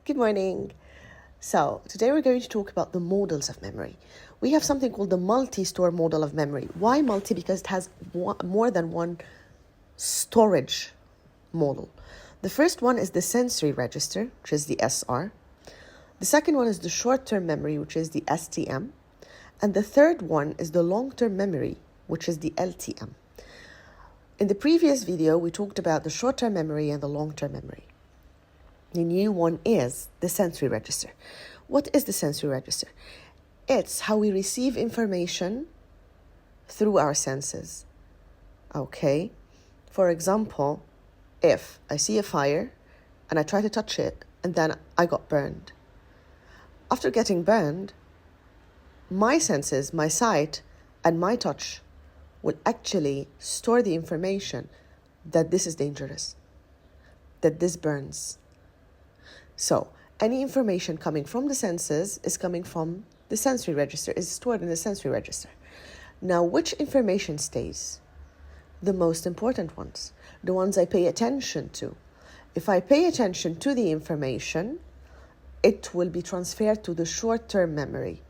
Good morning. So today we're going to talk about the models of memory. We have something called the multi-store model of memory. Why multi? Because it has more than one storage model. The first one is the sensory register, which is the SR. The second one is the short-term memory, which is the STM. And the third one is the long-term memory, which is the LTM. In the previous video, we talked about the short-term memory and the long-term memory. The new one is the sensory register. What is the sensory register? It's how we receive information through our senses. Okay? For example, if I see a fire and I try to touch it and then I got burned. After getting burned, my senses, my sight and my touch will actually store the information that this is dangerous, that this burns. So any information coming from the senses is coming from the sensory register, is stored in the sensory register. Now, which information stays? The most important ones, the ones I pay attention to. If I pay attention to the information, it will be transferred to the short-term memory.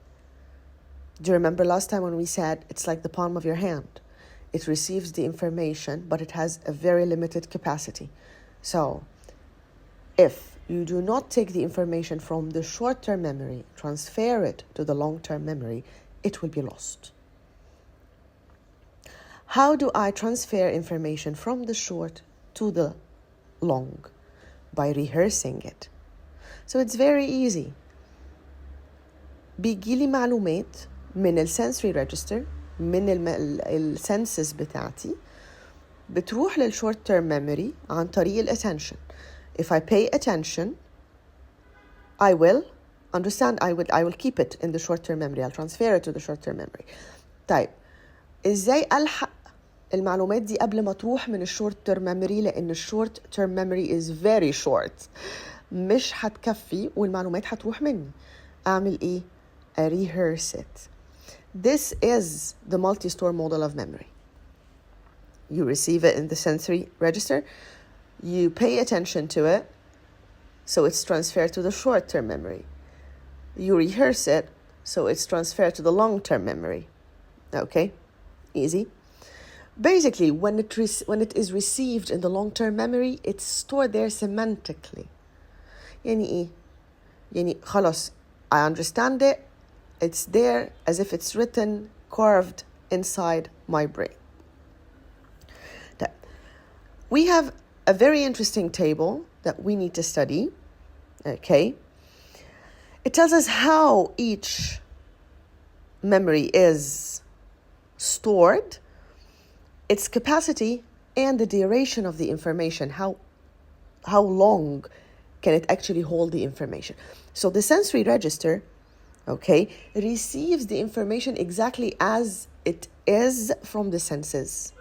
Do you remember last time when we said it's like the palm of your hand? It receives the information, but it has a very limited capacity. So if you do not take the information from the short-term memory, transfer it to the long-term memory, it will be lost. How do I transfer information from the short to the long? By rehearsing it. So it's very easy. بيجيلي معلومات من السنسوري register من السنسز بتاعتي بتروح للshort-term memory عن طريق الاتtention. If I pay attention, I will understand, I will keep it in the short-term memory. I'll transfer it to the short-term memory. طيب إزاي ألحق المعلومات دي قبل ما تروح من short-term memory؟ لأن short-term memory is very short. مش هتكفي والمعلومات هتروح مني. أعمل إيه؟ rehearse it. This is the multi-store model of memory. You receive it in the sensory register. You pay attention to it, so it's transferred to the short-term memory. You rehearse it, so it's transferred to the long-term memory. Okay? Easy. Basically, when it is received in the long-term memory, it's stored there semantically. يعني إيه؟ يعني خلاص, I understand it. It's there as if it's written, carved inside my brain. We have a very interesting table that we need to study. Okay. It tells us how each memory is stored, its capacity, and the duration of the information. How long can it actually hold the information? So the sensory register, okay, receives the information exactly as it is from the senses.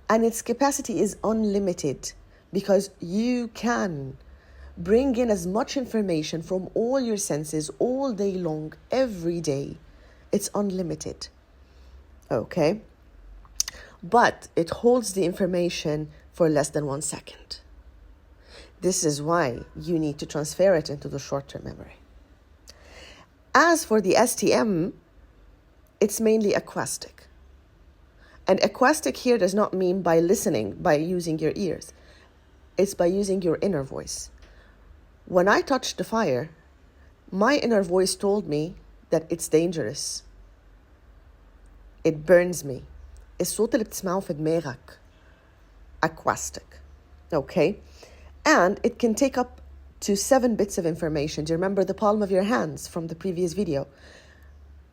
And its capacity is unlimited because you can bring in as much information from all your senses all day long, every day. It's unlimited. Okay? But it holds the information for less than 1 second. This is why you need to transfer it into the short-term memory. As for the STM, it's mainly acoustic. And acoustic here does not mean by listening, by using your ears. It's by using your inner voice. When I touched the fire, my inner voice told me that it's dangerous. It burns me. الصوت اللي بتسمعه في دماغك. Acoustic. Okay? And it can take up to 7 bits of information. Do you remember the palm of your hands from the previous video?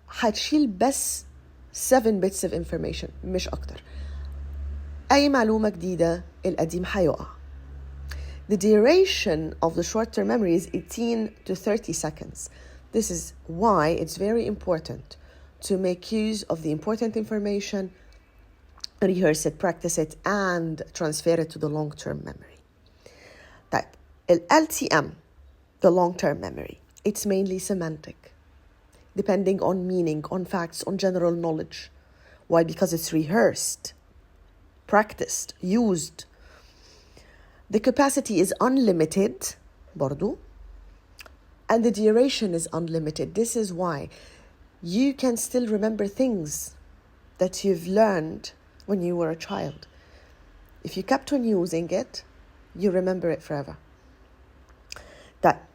هتشيل بس 7 bits of information, مش أكتر. أي معلومة جديدة القديم هيقع. The duration of the short-term memory is 18 to 30 seconds. This is why it's very important to make use of the important information, rehearse it, practice it, and transfer it to the long-term memory. طيب, LTM, the long-term memory, it's mainly semantic. Depending on meaning, on facts, on general knowledge. Why? Because it's rehearsed, practiced, used. The capacity is unlimited برضو. And the duration is unlimited. This is why you can still remember things that you've learned when you were a child. If you kept on using it, you remember it forever. That,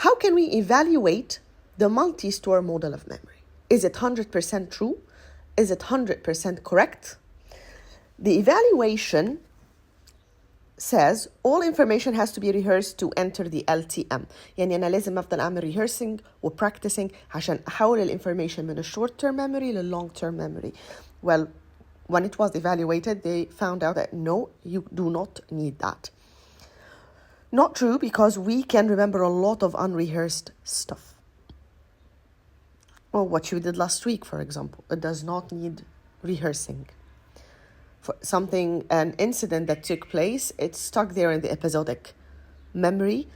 how can we evaluate the multi-store model of memory? Is it 100% true? Is it 100% correct? The evaluation says all information has to be rehearsed to enter the LTM. يعني أنا لازم أفضل أعمل rehearsing و practicing عشان أحول الinformation من short term memory to long term memory. Well, when it was evaluated, they found out that no, you do not need that. Not true, because we can remember a lot of unrehearsed stuff. Well, what you did last week, for example, it does not need rehearsing. For something, an incident that took place, it's stuck there in the episodic memory.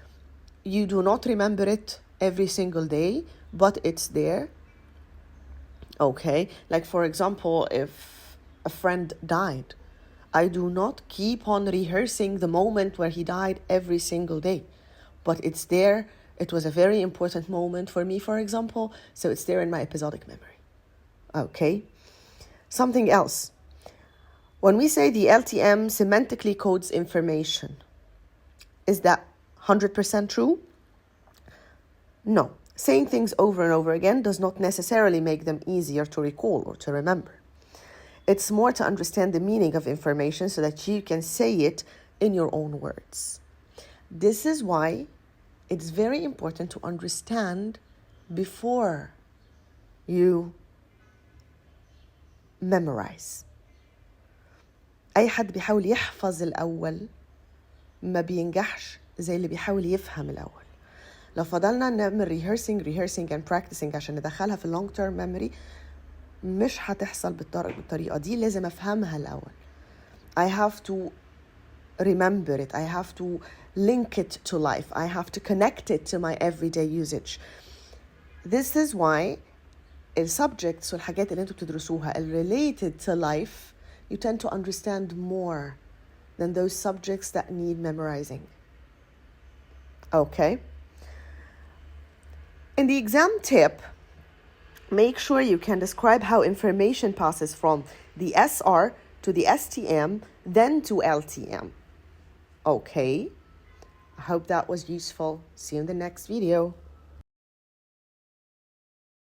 You do not remember it every single day, but it's there. Okay, like for example, if a friend died, I do not keep on rehearsing the moment where he died every single day, but it's there. It was a very important moment for me, for example, so it's there in my episodic memory. Okay, something else. When we say the LTM semantically codes information, is that 100% true? No. Saying things over and over again does not necessarily make them easier to recall or to remember. It's more to understand the meaning of information so that you can say it in your own words. This is why it's very important to understand before you memorize. أي حد بيحاول يحفظ الأول ما بينجحش زي اللي بيحاول يفهم الأول. لو فضلنا نعمل rehearsing and practicing عشان ندخلها في long term memory مش هتحصل بالطريقة دي. لازم أفهمها الأول. I have to remember it. I have to link it to life. I have to connect it to my everyday usage. This is why subjects والحاجات اللي انتوا بتدرسوها related to life, you tend to understand more than those subjects that need memorizing. Okay? In the exam tip, make sure you can describe how information passes from the SR to the STM, then to LTM. Okay? I hope that was useful. See you in the next video.